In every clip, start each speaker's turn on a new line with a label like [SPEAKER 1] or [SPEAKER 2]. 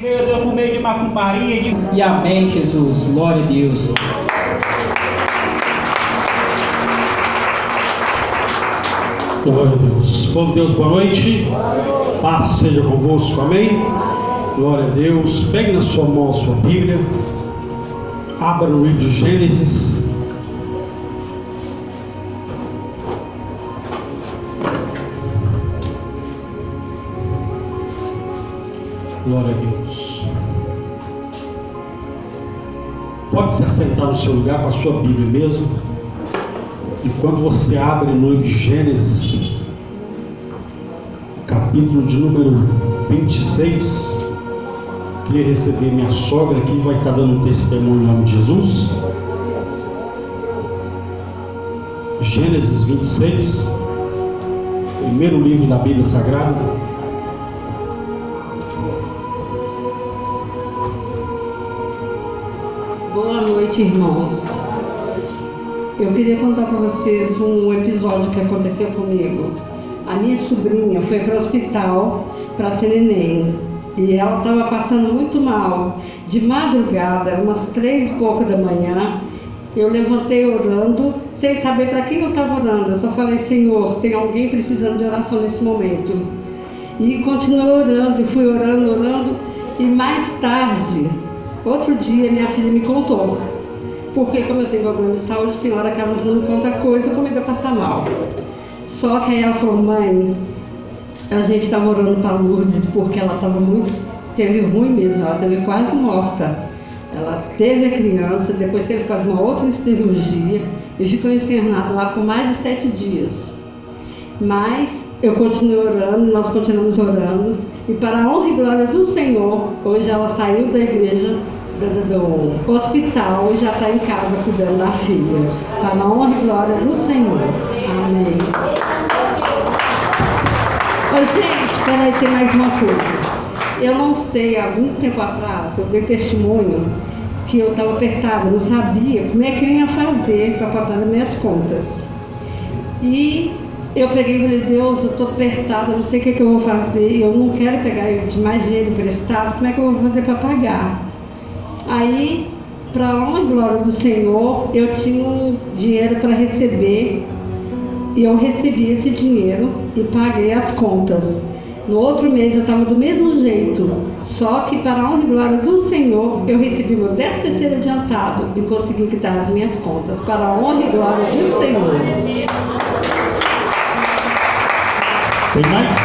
[SPEAKER 1] Meu Deus, por meio de macumbaria.
[SPEAKER 2] E amém, Jesus. Glória a Deus.
[SPEAKER 3] Glória a Deus. Povo de Deus, boa noite. Paz seja convosco, amém? Glória a Deus. Pegue na sua mão a sua Bíblia. Abra no livro de Gênesis. Glória a Deus. Pode se assentar no seu lugar com a sua Bíblia mesmo. Enquanto você abre no livro de Gênesis, capítulo de número 26, queria receber minha sogra aqui, vai estar dando um testemunho em nome de Jesus. Gênesis 26, primeiro livro da Bíblia Sagrada.
[SPEAKER 4] Boa noite, irmãos. Eu queria contar para vocês um episódio que aconteceu comigo. A minha sobrinha foi para o hospital para ter neném e ela estava passando muito mal. De madrugada, umas 3 e pouco da manhã, eu levantei orando, sem saber para quem eu estava orando. Eu só falei: Senhor, tem alguém precisando de oração nesse momento. E continuei orando, e fui orando, e mais tarde, outro dia, minha filha me contou. Porque como eu tenho problema de saúde, tem hora que elas não me contam coisa, eu começo a passar mal. Só que aí ela falou: mãe, a gente estava orando para Lourdes porque ela teve ruim mesmo, ela teve quase morta. Ela teve a criança, depois teve quase uma outra cirurgia e ficou internada lá por mais de 7 dias. Mas eu continuei orando, nós continuamos orando, e para a honra e glória do Senhor, hoje ela saiu da igreja, do hospital, e já está em casa cuidando da filha. Para a honra e glória do Senhor. Amém. Ô, gente, peraí, tem mais uma coisa. Eu não sei, há muito tempo atrás, eu dei testemunho que eu estava apertada, não sabia como é que eu ia fazer para pagar as minhas contas. E eu peguei e falei: Deus, eu estou apertada, não sei o que eu vou fazer, eu não quero pegar de mais dinheiro emprestado, como é que eu vou fazer para pagar? Aí, para a honra e glória do Senhor, eu tinha um dinheiro para receber, e eu recebi esse dinheiro e paguei as contas. No outro mês eu estava do mesmo jeito, só que para a honra e glória do Senhor, eu recebi meu 13º adiantado e consegui quitar as minhas contas, para a honra e glória do Senhor.
[SPEAKER 3] Tem mais?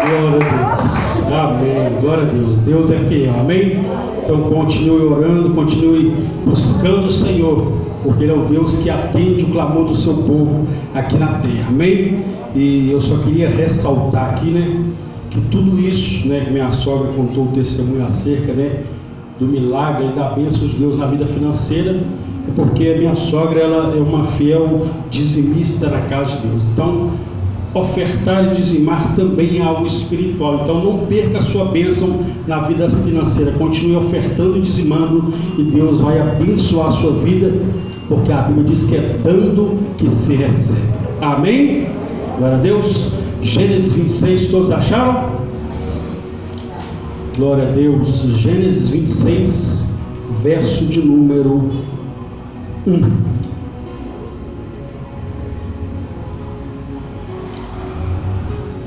[SPEAKER 3] Glória a Deus. Amém. Glória a Deus. Deus é fiel. Amém? Então continue orando, continue buscando o Senhor, porque Ele é o Deus que atende o clamor do seu povo aqui na terra. Amém? E eu só queria ressaltar aqui, né, que tudo isso, né, que minha sogra contou o testemunho acerca, né, do milagre e da bênção de Deus na vida financeira, é porque a minha sogra, ela é uma fiel dizimista na casa de Deus. Então, ofertar e dizimar também é algo espiritual. Então não perca a sua bênção na vida financeira, continue ofertando e dizimando, e Deus vai abençoar a sua vida, porque a Bíblia diz que é dando que se recebe. Amém? Glória a Deus. Gênesis 26, todos acharam? Glória a Deus. Gênesis 26, verso de número 1.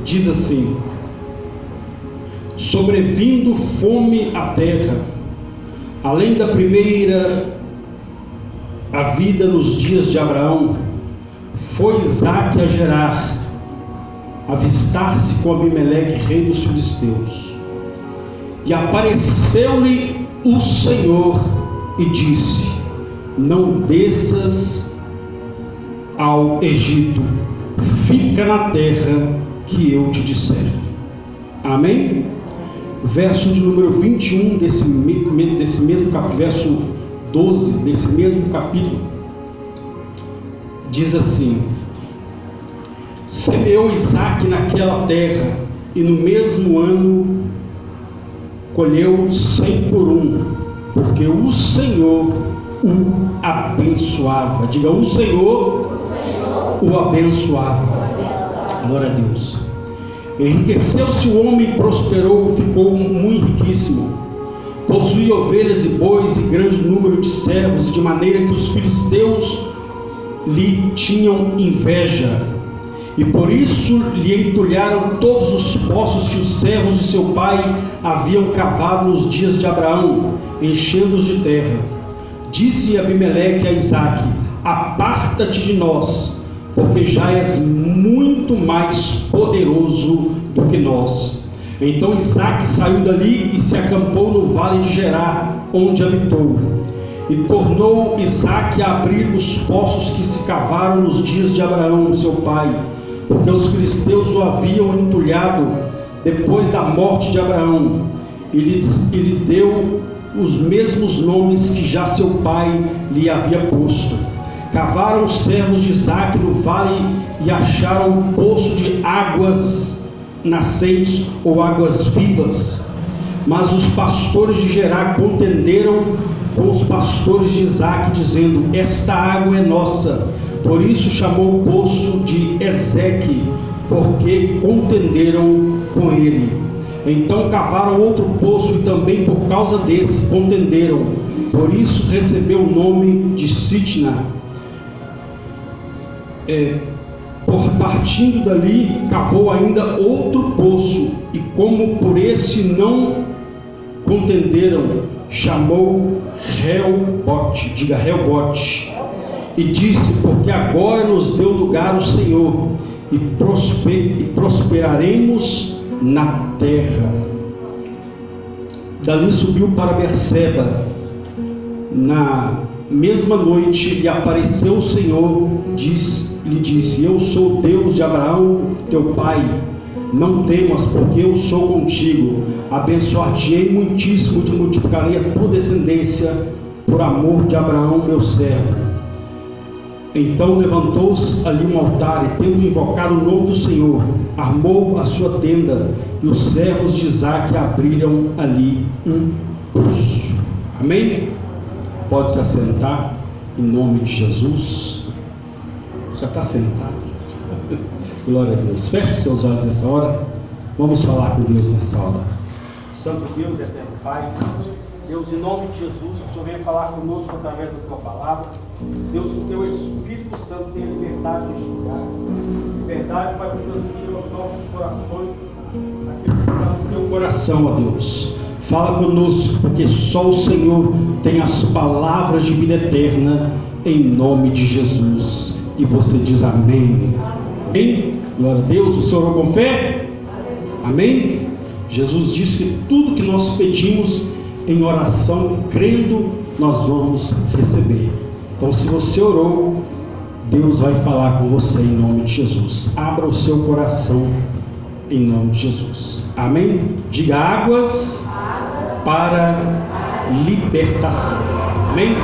[SPEAKER 3] Diz assim: sobrevindo fome à terra, além da primeira a vida nos dias de Abraão, foi Isaque a Gerar, avistar-se com Abimeleque, rei dos filisteus. E apareceu-lhe o Senhor e disse: não desças ao Egito, fica na terra que eu te disser. Amém? Verso de número 21 desse mesmo capítulo, verso 12 desse mesmo capítulo, diz assim: semeou Isaque naquela terra, e no mesmo ano colheu 100 por 1, porque o Senhor o abençoava. Diga: o Senhor o abençoava. Glória a Deus. Enriqueceu-se o homem, prosperou, ficou possuía ovelhas e bois e grande número de servos, de maneira que os filisteus lhe tinham inveja. E por isso lhe entulharam todos os poços que os servos de seu pai haviam cavado nos dias de Abraão, enchendo-os de terra. Disse Abimeleque a Isaque: aparta-te de nós, porque já és muito mais poderoso do que nós. Então Isaque saiu dali e se acampou no vale de Gerar, onde habitou. E tornou Isaque a abrir os poços que se cavaram nos dias de Abraão, seu pai, porque os filisteus o haviam entulhado depois da morte de Abraão. E lhe deu os mesmos nomes que já seu pai lhe havia posto. Cavaram os servos de Isaque no vale e acharam um poço de águas nascentes ou águas vivas. Mas os pastores de Gerar contenderam com os pastores de Isaque, dizendo: esta água é nossa. Por isso chamou o poço de Ezeque, porque contenderam com ele. Então cavaram outro poço, e também por causa desse contenderam. Por isso recebeu o nome de Sitna. Partindo dali, cavou ainda outro poço, e como por esse não contenderam, chamou Reobote, diga Reobote, e disse: porque agora nos deu lugar o Senhor, e prosperaremos na terra. Dali subiu para Berseba. Na mesma noite lhe apareceu o Senhor, lhe disse: eu sou o Deus de Abraão teu pai, não temas, porque eu sou contigo, abençoar-te-ei muitíssimo, te multiplicarei a tua descendência por amor de Abraão meu servo. Então levantou-se ali um altar, e tendo invocado o nome do Senhor, armou a sua tenda, e os servos de Isaque abriram ali um poço. Amém? Pode se assentar, em nome de Jesus. Já está sentado. Glória a Deus. Feche seus olhos nessa hora. Vamos falar com Deus nessa hora. Santo Deus, eterno Pai, Deus, em nome de Jesus, que o Senhor venha falar conosco através da tua palavra. Deus, que o teu Espírito Santo tenha liberdade de julgar, liberdade para transmitir aos nossos corações aquilo que está no teu coração, ó Deus. Fala conosco, porque só o Senhor tem as palavras de vida eterna, em nome de Jesus. E você diz amém. Amém? Glória a Deus. O Senhor orou com fé? Amém? Jesus disse que tudo que nós pedimos em oração, crendo, nós vamos receber. Então, se você orou, Deus vai falar com você em nome de Jesus. Abra o seu coração em nome de Jesus. Amém? Diga: águas para libertação. Amém?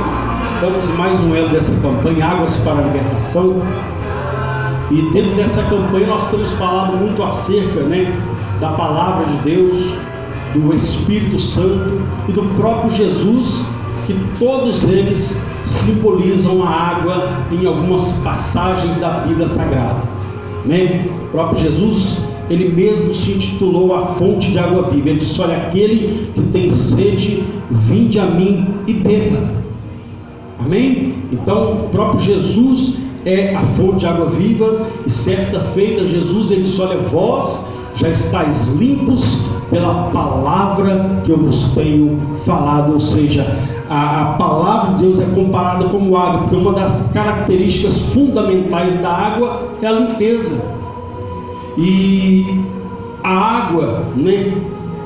[SPEAKER 3] Estamos em mais um elo dessa campanha, Águas para a Libertação. E dentro dessa campanha nós temos falado muito acerca, da palavra de Deus, do Espírito Santo e do próprio Jesus, que todos eles simbolizam a água em algumas passagens da Bíblia Sagrada. Amém? O próprio Jesus, ele mesmo se intitulou a fonte de água viva. Ele disse: olha, aquele que tem sede, vinde a mim e beba. Amém? Então o próprio Jesus é a fonte de água viva. E certa feita Jesus, ele disse: olha, vós já estáis limpos pela palavra que eu vos tenho falado. Ou seja, a palavra de Deus é comparada como água, porque uma das características fundamentais da água é a limpeza. E a água,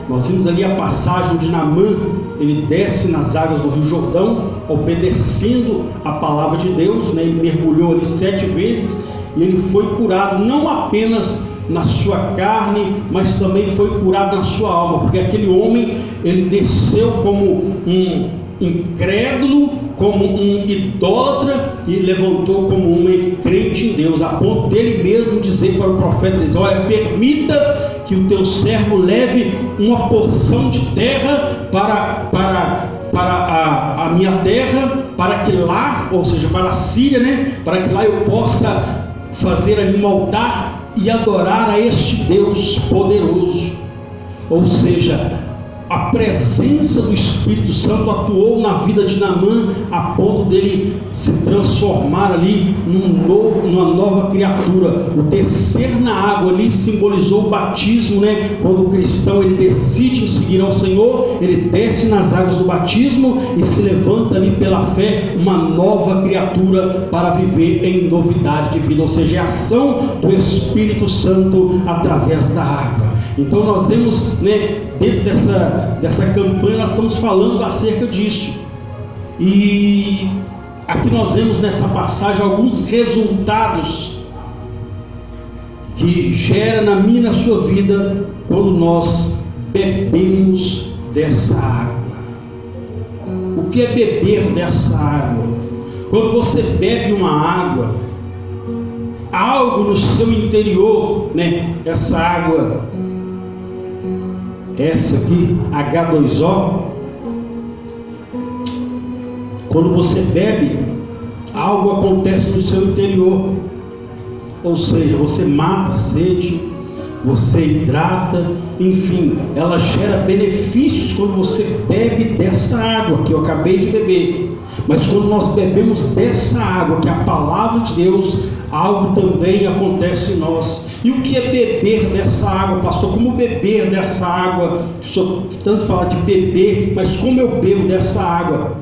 [SPEAKER 3] nós vimos ali a passagem de Naamã. Ele desce nas águas do Rio Jordão, obedecendo a palavra de Deus, ele mergulhou ali 7 vezes, e ele foi curado, não apenas na sua carne, mas também foi curado na sua alma, porque aquele homem, ele desceu como um incrédulo, como um idólatra, e levantou como um crente em Deus, a ponto dele mesmo dizer para o profeta: olha, permita que o teu servo leve uma porção de terra para a minha terra, para que lá, ou seja, para a Síria, para que lá eu possa fazer ali um altar e adorar a este Deus poderoso. Ou seja, a presença do Espírito Santo atuou na vida de Naamã a ponto dele se transformar ali numa nova criatura. O descer na água ali simbolizou o batismo, né? Quando o cristão ele decide em seguir ao Senhor, ele desce nas águas do batismo e se levanta ali pela fé, uma nova criatura para viver em novidade de vida, ou seja, é a ação do Espírito Santo através da água. Então nós vemos, né, dentro dessa campanha, nós estamos falando acerca disso. E aqui nós vemos nessa passagem alguns resultados que gera na minha e na sua vida quando nós bebemos dessa água. O que é beber dessa água? Quando você bebe uma água, algo no seu interior, né? Essa água, essa aqui, H2O, quando você bebe, algo acontece no seu interior, ou seja, você mata a sede, você hidrata, enfim, ela gera benefícios quando você bebe desta água que eu acabei de beber. Mas quando nós bebemos dessa água, que é a palavra de Deus, algo também acontece em nós. E o que é beber dessa água, pastor? Como beber dessa água? O senhor tanto fala de beber, mas como eu bebo dessa água?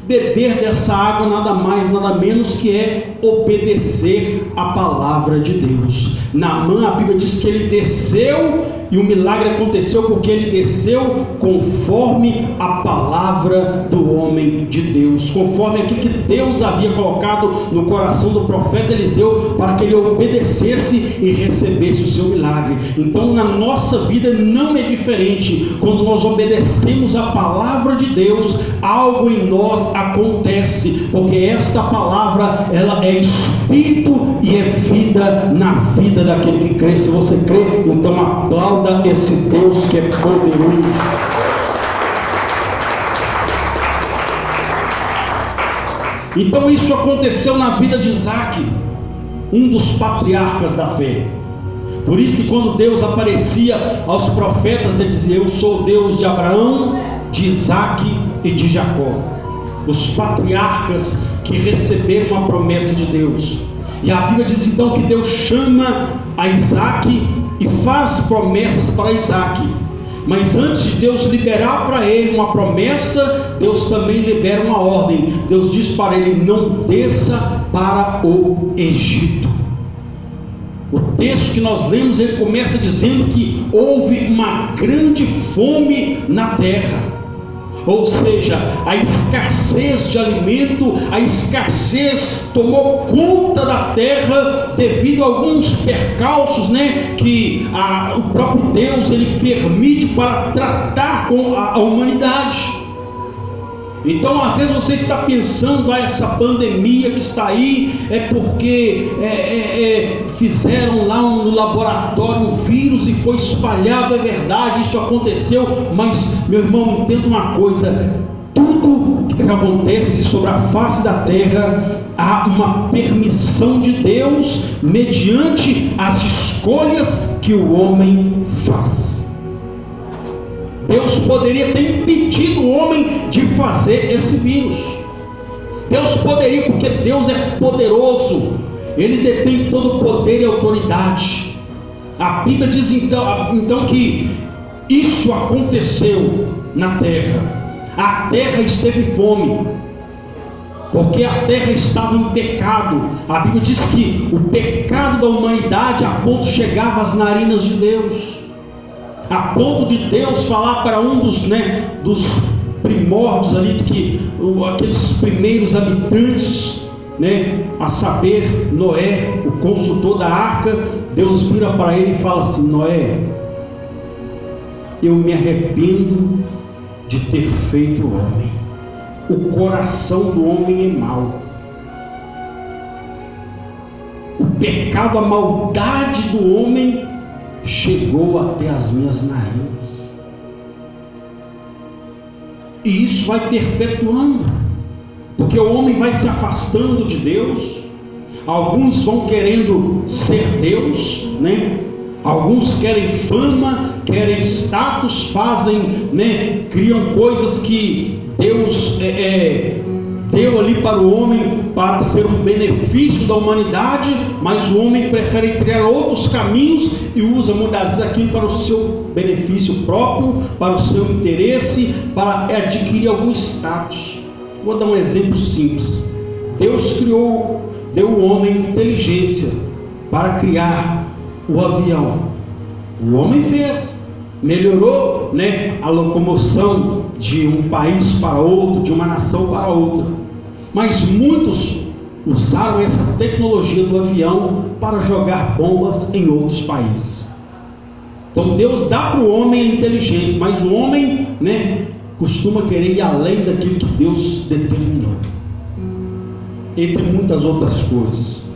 [SPEAKER 3] Beber dessa água nada mais, nada menos que é obedecer a palavra de Deus. Naamã, a Bíblia diz que ele desceu, e o milagre aconteceu porque ele desceu conforme a palavra do homem de Deus, conforme aquilo que Deus havia colocado no coração do profeta Eliseu, para que ele obedecesse e recebesse o seu milagre. Então na nossa vida não é diferente. Quando nós obedecemos a palavra de Deus, algo em nós acontece, porque esta palavra, ela é espírito e é vida na vida daquele que crê. Se você crê, então aplauda esse Deus que é poderoso. Então isso aconteceu na vida de Isaac, um dos patriarcas da fé. Por isso que quando Deus aparecia aos profetas, ele dizia: eu sou o Deus de Abraão, de Isaac e de Jacó. Os patriarcas que receberam a promessa de Deus. E a Bíblia diz então que Deus chama a Isaac e faz promessas para Isaac. Mas antes de Deus liberar para ele uma promessa, Deus também libera uma ordem. Deus diz para ele: não desça para o Egito. O texto que nós lemos, ele começa dizendo que houve uma grande fome na terra. Ou seja, a escassez de alimento, a escassez tomou conta da terra devido a alguns percalços, né, que o próprio Deus ele permite para tratar com a humanidade. Então às vezes você está pensando: essa pandemia que está aí é porque fizeram lá no laboratório um vírus e foi espalhado. É verdade, isso aconteceu, mas meu irmão, entenda uma coisa: tudo que acontece sobre a face da terra, há uma permissão de Deus mediante as escolhas que o homem faz. Deus poderia ter impedido o homem de fazer esse vírus. Deus poderia, porque Deus é poderoso, Ele detém todo o poder e autoridade. A Bíblia diz então que isso aconteceu na terra. A terra esteve em fome, porque a terra estava em pecado. A Bíblia diz que o pecado da humanidade a ponto chegava às narinas de Deus, a ponto de Deus falar para um dos primórdios ali, que aqueles primeiros habitantes, né, a saber, Noé, o consultor da arca. Deus vira para ele e fala assim: Noé, eu me arrependo de ter feito o homem. O coração do homem é mau. O pecado, a maldade do homem chegou até as minhas narinas. E isso vai perpetuando, porque o homem vai se afastando de Deus. Alguns vão querendo ser Deus, né? Alguns querem fama, querem status, fazem, né, criam coisas que Deus deu ali para o homem para ser um benefício da humanidade, mas o homem prefere criar outros caminhos e usa muitas vezes aquilo para o seu benefício próprio, para o seu interesse, para adquirir algum status. Vou dar um exemplo simples. Deus deu ao homem inteligência para criar o avião. O homem fez, melhorou, né, a locomoção de um país para outro, de uma nação para outra. Mas muitos usaram essa tecnologia do avião para jogar bombas em outros países. Então Deus dá para o homem a inteligência, mas o homem, né, costuma querer ir além daquilo que Deus determinou. Entre muitas outras coisas,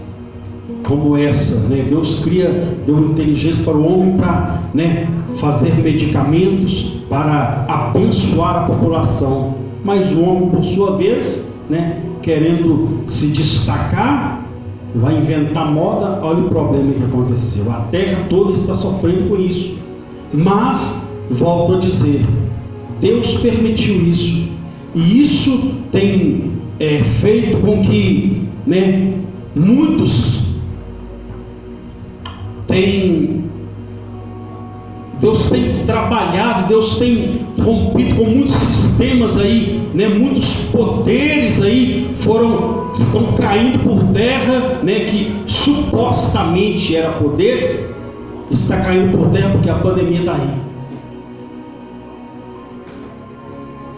[SPEAKER 3] como essa, né? Deus deu inteligência para o homem para, né, fazer medicamentos para abençoar a população, mas o homem, por sua vez, né, querendo se destacar, vai inventar moda. Olha o problema que aconteceu. A terra toda está sofrendo com isso. Mas, volto a dizer, Deus permitiu isso, e isso tem feito com que, né, muitos Deus tem trabalhado, Deus tem rompido com muitos sistemas aí, né, muitos poderes aí estão caindo por terra, né, que supostamente era poder, está caindo por terra porque a pandemia está aí.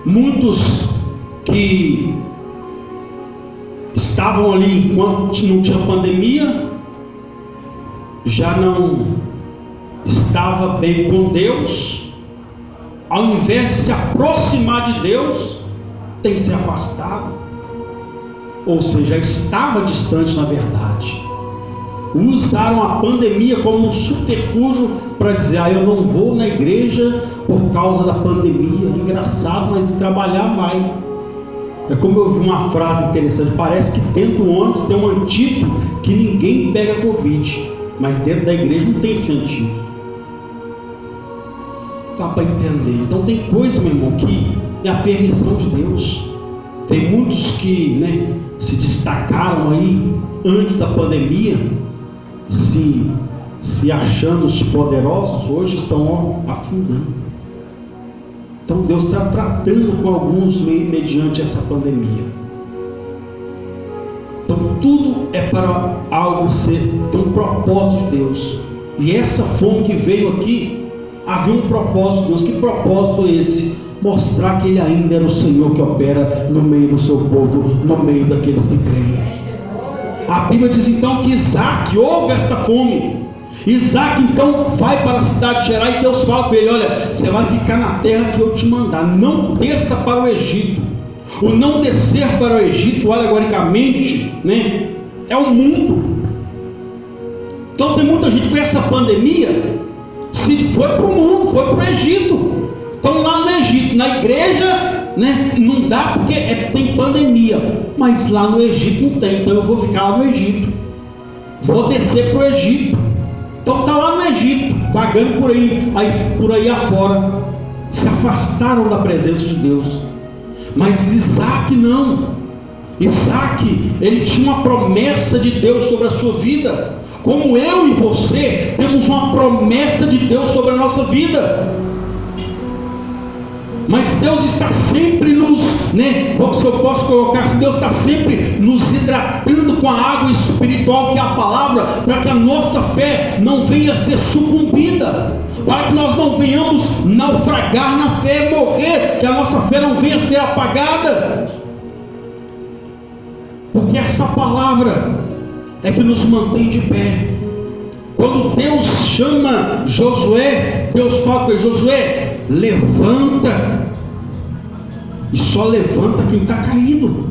[SPEAKER 3] Muitos que estavam ali enquanto não tinha pandemia, já não estava bem com Deus, ao invés de se aproximar de Deus, tem se afastado, ou seja, estava distante na verdade. Usaram a pandemia como um subterfúgio para dizer: eu não vou na igreja por causa da pandemia. Engraçado, mas trabalhar vai. É como eu vi uma frase interessante: parece que dentro do ônibus tem um antídoto que ninguém pega Covid, mas dentro da igreja não tem sentido. Dá para entender. Então tem coisa, meu irmão, que é a permissão de Deus. Tem muitos que, né, se destacaram aí antes da pandemia, se achando os poderosos, hoje estão afundando. Então Deus está tratando com alguns mediante essa pandemia. Então tudo é para algo ter um propósito de Deus. E essa fome que veio aqui, havia um propósito de Deus. Que propósito é esse? Mostrar que Ele ainda era o Senhor que opera no meio do seu povo, no meio daqueles que creem. A Bíblia diz então que Isaac houve esta fome. Isaac então vai para a cidade de Gerar, e Deus fala com ele: olha, você vai ficar na terra que eu te mandar, não desça para o Egito. O não descer para o Egito, alegoricamente, né, é o mundo. Então tem muita gente com essa pandemia, se foi para o mundo, foi para o Egito. Então lá no Egito, na igreja, né, não dá porque tem pandemia, mas lá no Egito não tem, então eu vou ficar lá no Egito, vou descer para o Egito. Então está lá no Egito, vagando por aí afora. Se afastaram da presença de Deus. Mas Isaac não. Isaac, ele tinha uma promessa de Deus sobre a sua vida, como eu e você temos uma promessa de Deus sobre a nossa vida. Mas Deus está sempre se eu posso colocar assim, Deus está sempre nos hidratando com a água espiritual que é a palavra, para que a nossa fé não venha a ser sucumbida, para que nós não venhamos naufragar na fé, morrer, que a nossa fé não venha a ser apagada, porque essa palavra é que nos mantém de pé. Quando Deus chama Josué, Deus fala com ele: Josué, levanta. E só levanta quem está caído.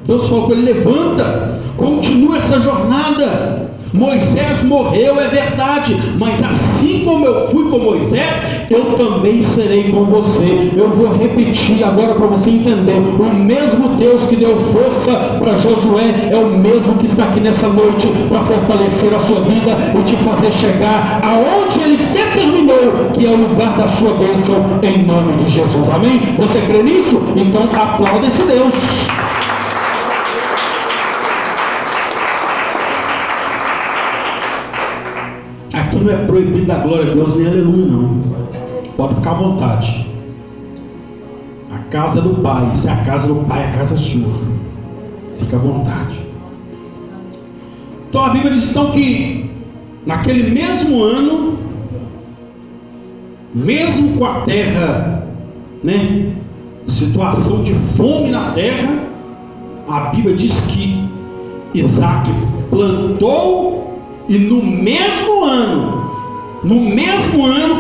[SPEAKER 3] Deus fala com ele: levanta, continua essa jornada, Moisés morreu, é verdade, mas assim como eu fui com Moisés, eu também serei com você. Eu vou repetir agora para você entender: o mesmo Deus que deu força para Josué é o mesmo que está aqui nessa noite para fortalecer a sua vida e te fazer chegar aonde Ele determinou, que é o lugar da sua bênção, em nome de Jesus. Amém? Você crê nisso? Então aplauda esse Deus. Aqui não é proibido dar glória a Deus nem aleluia, não. Pode ficar à vontade. A casa do Pai, se é a casa do Pai, a casa é sua. Fica à vontade. Então a Bíblia diz então que naquele mesmo ano, mesmo com a terra, situação de fome na terra, a Bíblia diz que Isaac plantou. E no mesmo ano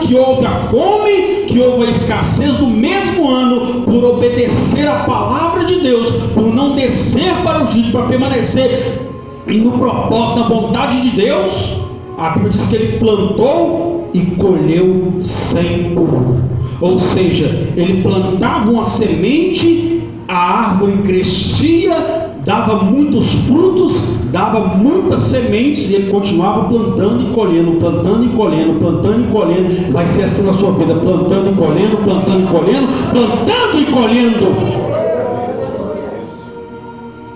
[SPEAKER 3] que houve a fome, que houve a escassez, no mesmo ano, por obedecer a palavra de Deus, por não descer para o Egito, para permanecer no propósito, na vontade de Deus, a Bíblia diz que ele plantou e colheu 100 por um. Ou seja, ele plantava uma semente, a árvore crescia, dava muitos frutos, dava muitas sementes, e ele continuava plantando e colhendo, plantando e colhendo, plantando e colhendo. Vai ser assim na sua vida: plantando e colhendo, plantando e colhendo, plantando e colhendo.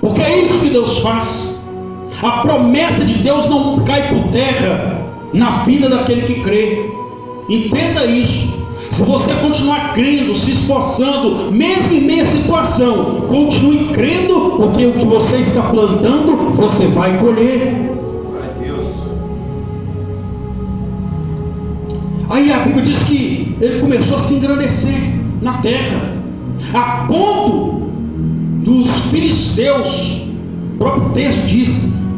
[SPEAKER 3] Porque é isso que Deus faz. A promessa de Deus não cai por terra na vida daquele que crê. Entenda isso. Se você continuar crendo, se esforçando, mesmo em meia situação, continue crendo, porque o que você está plantando, você vai colher. Aí a Bíblia diz que ele começou a se engrandecer na terra, a ponto dos filisteus, o próprio texto diz,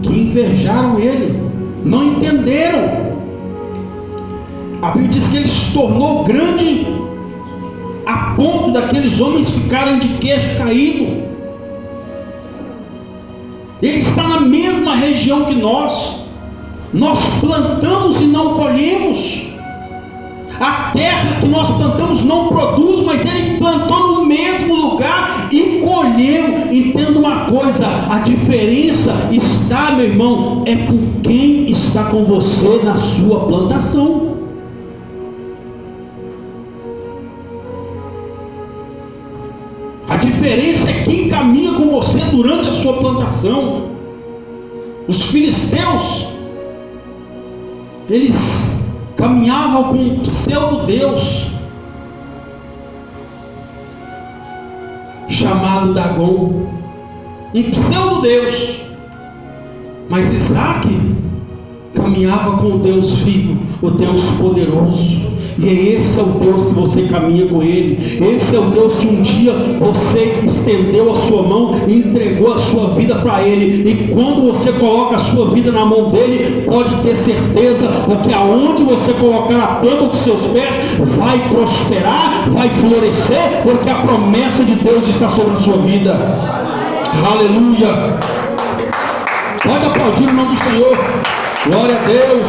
[SPEAKER 3] que invejaram ele, não entenderam. A Bíblia diz que ele se tornou grande a ponto daqueles homens ficarem de queixo caído. Ele está na mesma região que nós plantamos e não colhemos. A terra que nós plantamos não produz, mas ele plantou no mesmo lugar e colheu. Entenda uma coisa: a diferença está, meu irmão, é com quem está com você na sua plantação. A diferença é quem caminha com você durante a sua plantação. Os filisteus, eles caminhavam com um pseudo-deus chamado Dagon, um pseudo-deus. Mas Isaac caminhava com o Deus vivo, o Deus poderoso. E esse é o Deus que você caminha com Ele. Esse é o Deus que um dia você estendeu a sua mão e entregou a sua vida para Ele. E quando você coloca a sua vida na mão dEle, pode ter certeza, porque aonde você colocar a planta dos seus pés, vai prosperar, vai florescer, porque a promessa de Deus está sobre a sua vida. Aleluia! Pode aplaudir o nome do Senhor. Glória a Deus.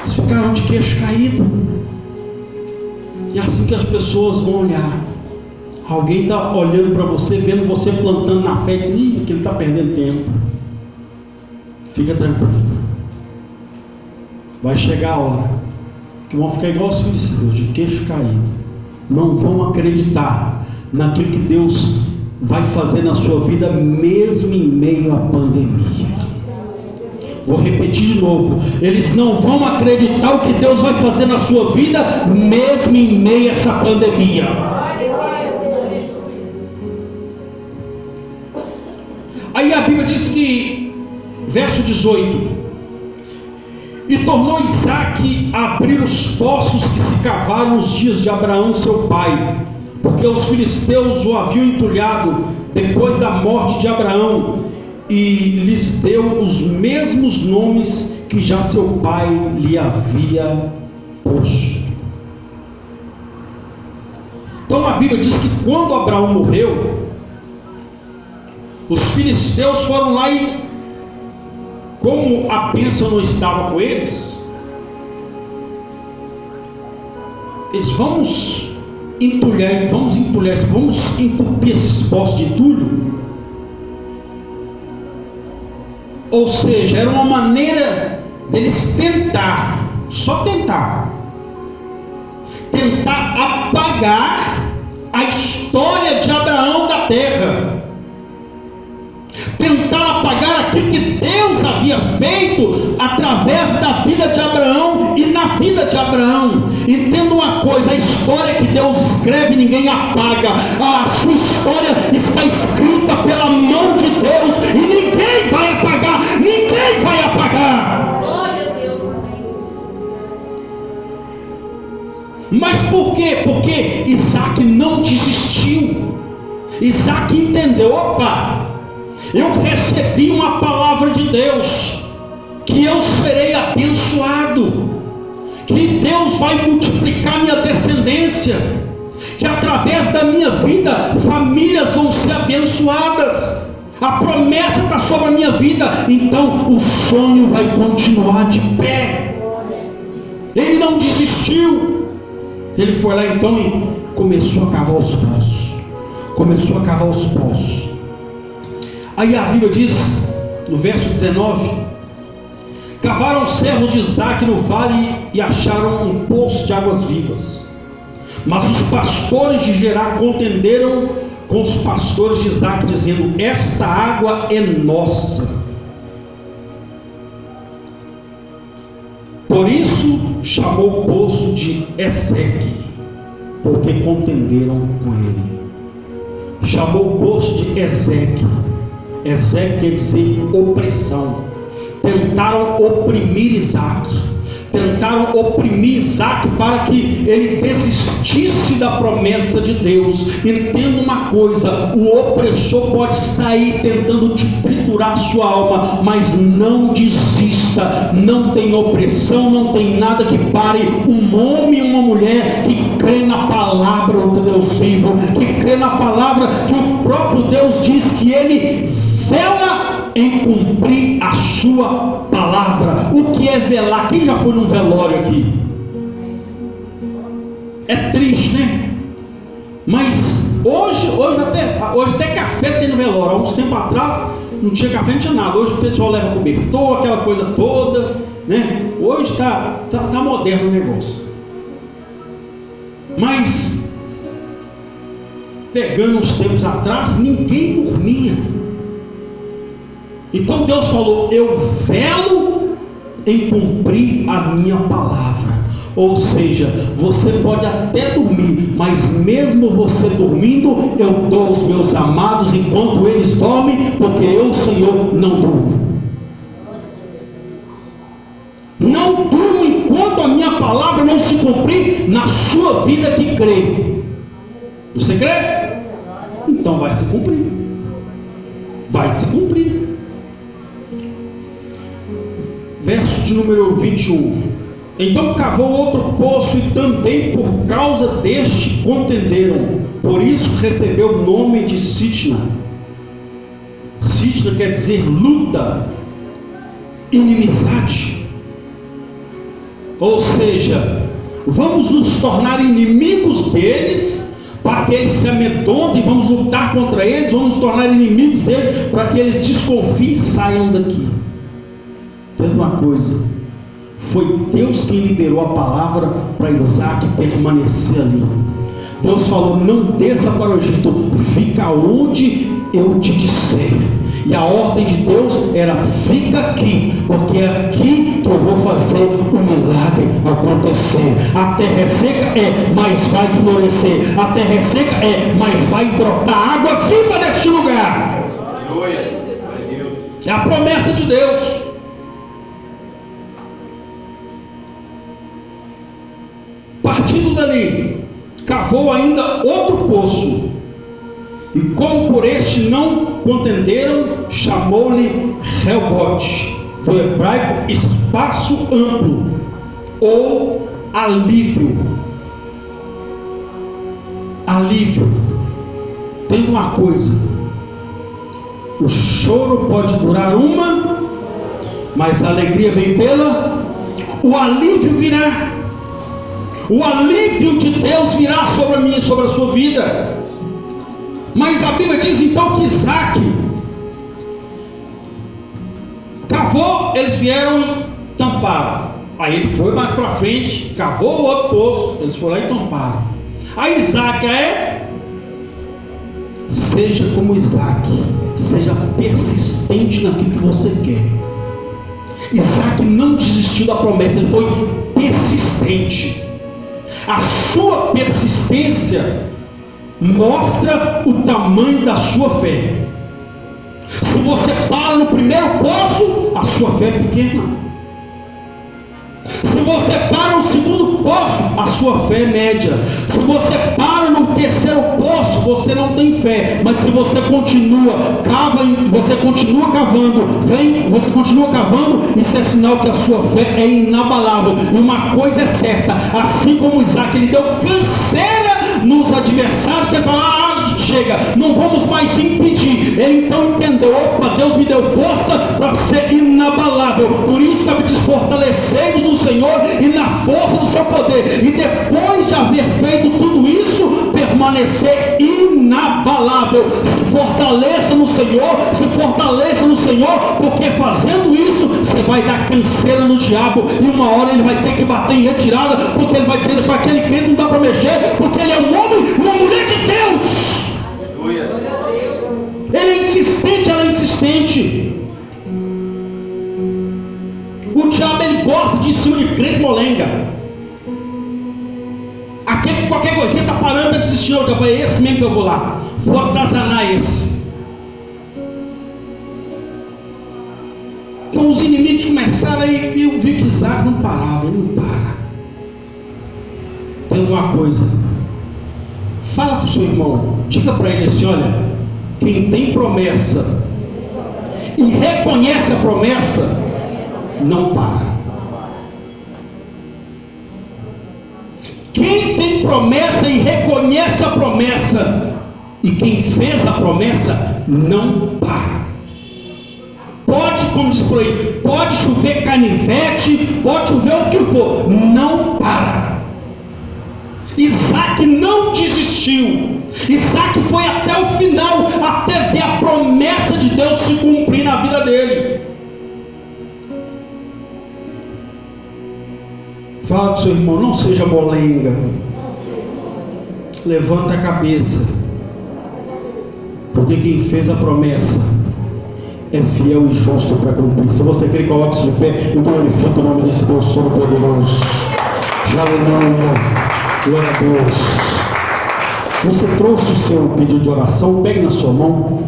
[SPEAKER 3] Eles ficaram de queixo caído. E é assim que as pessoas vão olhar. Alguém está olhando para você, vendo você plantando na fé, e diz: ih, que ele está perdendo tempo. Fica tranquilo. Vai chegar a hora que vão ficar igual os filisteus, de queixo caído. Não vão acreditar naquilo que Deus vai fazer na sua vida, mesmo em meio à pandemia. Vou repetir de novo: eles não vão acreditar o que Deus vai fazer na sua vida, mesmo em meio a essa pandemia. Aí a Bíblia diz que, verso 18: e tornou Isaac a abrir os poços que se cavaram nos dias de Abraão seu pai, porque os filisteus o haviam entulhado depois da morte de Abraão, e lhes deu os mesmos nomes que já seu pai lhe havia posto. Então a Bíblia diz que quando Abraão morreu, os filisteus foram lá e como a bênção não estava com eles, vamos entupir esses poços de entulho. Ou seja, era uma maneira deles só tentar apagar a história de Abraão da terra, tentar apagar aquilo que Deus havia feito através da vida de Abraão e na vida de Abraão. Entenda uma coisa: a história que Deus escreve ninguém apaga. A sua história está escrita pela mão de Deus e ninguém vai apagar.
[SPEAKER 5] Glória a Deus.
[SPEAKER 3] Mas por quê? Porque Isaac não desistiu. Isaac entendeu: opa, eu recebi uma palavra de Deus, que eu serei abençoado, que Deus vai multiplicar minha descendência, que através da minha vida famílias vão ser abençoadas. A promessa está sobre a minha vida, então o sonho vai continuar de pé. Ele não desistiu. Ele foi lá então e começou a cavar os poços. Aí a Bíblia diz, no verso 19: cavaram os servos de Isaac no vale e acharam um poço de águas vivas. Mas os pastores de Gerar contenderam com os pastores de Isaac, dizendo: esta água é nossa. Por isso chamou o poço de Ezeque, porque contenderam com ele. Chamou o poço de Ezeque. Ezeque quer dizer opressão. Tentaram oprimir Isaac. Tentaram oprimir Isaac para que ele desistisse da promessa de Deus. Entenda uma coisa: o opressor pode estar aí tentando te triturar a sua alma, mas não desista. Não tem opressão, não tem nada que pare um homem e uma mulher que crê na palavra do Deus vivo, que crê na palavra que o próprio Deus diz que ele vela em cumprir a sua palavra. O que é velar? Quem já foi num velório aqui? É triste, né? Mas hoje até café tem no velório. Há uns tempos atrás não tinha café, não tinha nada. Hoje o pessoal leva cobertor, aquela coisa toda, né? Hoje tá moderno o negócio. Mas pegando uns tempos atrás, ninguém dormia. Então Deus falou: eu velo em cumprir a minha palavra. Ou seja, você pode até dormir, mas mesmo você dormindo, eu dou aos meus amados enquanto eles dormem, porque eu, Senhor, não durmo. Não durmo enquanto a minha palavra não se cumprir na sua vida que crê. Você crê? Então vai se cumprir. Vai se cumprir. Verso de número 21. Então cavou outro poço e também por causa deste contenderam. Por isso recebeu o nome de Sitna. Sitna quer dizer luta, inimizade. Ou seja, vamos nos tornar inimigos deles, para que eles se amedrontem, vamos lutar contra eles, vamos nos tornar inimigos deles, para que eles desconfiem e saiam daqui. Entenda uma coisa: foi Deus quem liberou a palavra para Isaac permanecer ali. Deus falou: não desça para o Egito, fica onde eu te disser. E a ordem de Deus era: fica aqui, porque é aqui que eu vou fazer o milagre acontecer. A terra é seca, mas vai florescer. A terra é seca, mas vai brotar água viva neste lugar. É a promessa de Deus. Partindo dali, cavou ainda outro poço, e como por este não contenderam, chamou-lhe Rehobote, do hebraico espaço amplo, ou alívio. Alívio. Tem uma coisa: o choro pode durar uma mas a alegria vem o alívio virá. O alívio de Deus virá sobre a minha e sobre a sua vida. Mas a Bíblia diz então que Isaac cavou, eles vieram e tamparam. Aí ele foi mais para frente, cavou o outro poço, eles foram lá e tamparam. Aí Isaac seja como Isaac, seja persistente naquilo que você quer. Isaac não desistiu da promessa, ele foi persistente. A sua persistência mostra o tamanho da sua fé. Se você para no primeiro poço, a sua fé é pequena. Se você para no segundo poço, a sua fé é média. Se você para no terceiro poço, você não tem fé. Mas se você continua, você continua cavando, você continua cavando, isso é sinal que a sua fé é inabalável. E uma coisa é certa, assim como Isaac, ele deu canseira nos adversários, que ele falou, chega, não vamos mais impedir. Ele então entendeu, opa, Deus me deu força para ser inabalável. Por isso que a Bíblia diz, fortalecei-vos no Senhor e na força do seu poder. E depois de haver feito tudo isso, permanecer inabalável. Se fortaleça no Senhor, porque fazendo isso, você vai dar canseira no diabo, e uma hora ele vai ter que bater em retirada, porque ele vai dizer, para aquele crente não dá para mexer, porque ele é um homem, uma mulher de Deus. Ele é insistente, ela é insistente. O diabo, ele gosta de ir em cima de crente molenga. Aquele, qualquer coisinha está parando, está desistindo. É esse mesmo que eu vou lá. Vou atazanar esse. Então os inimigos começaram aí, eu vi que Isaac não parava, ele não para. Tendo uma coisa, fala com o seu irmão, diga para ele assim, olha, quem tem promessa e reconhece a promessa, não para. Quem tem promessa e reconhece a promessa, e quem fez a promessa, não para. Pode, como diz por aí, pode chover canivete, pode chover o que for, não para. Isaac não desistiu. Isaac foi até o final, até ver a promessa de Deus se cumprir na vida dele. Fala com seu irmão, não seja molenga. Levanta a cabeça, porque quem fez a promessa é fiel e justo para cumprir. Se você crê, coloque-se de pé e glorifique o nome desse Deus Todo-Poderoso. Aleluia. Glória a Deus. Você trouxe o seu pedido de oração, pegue na sua mão.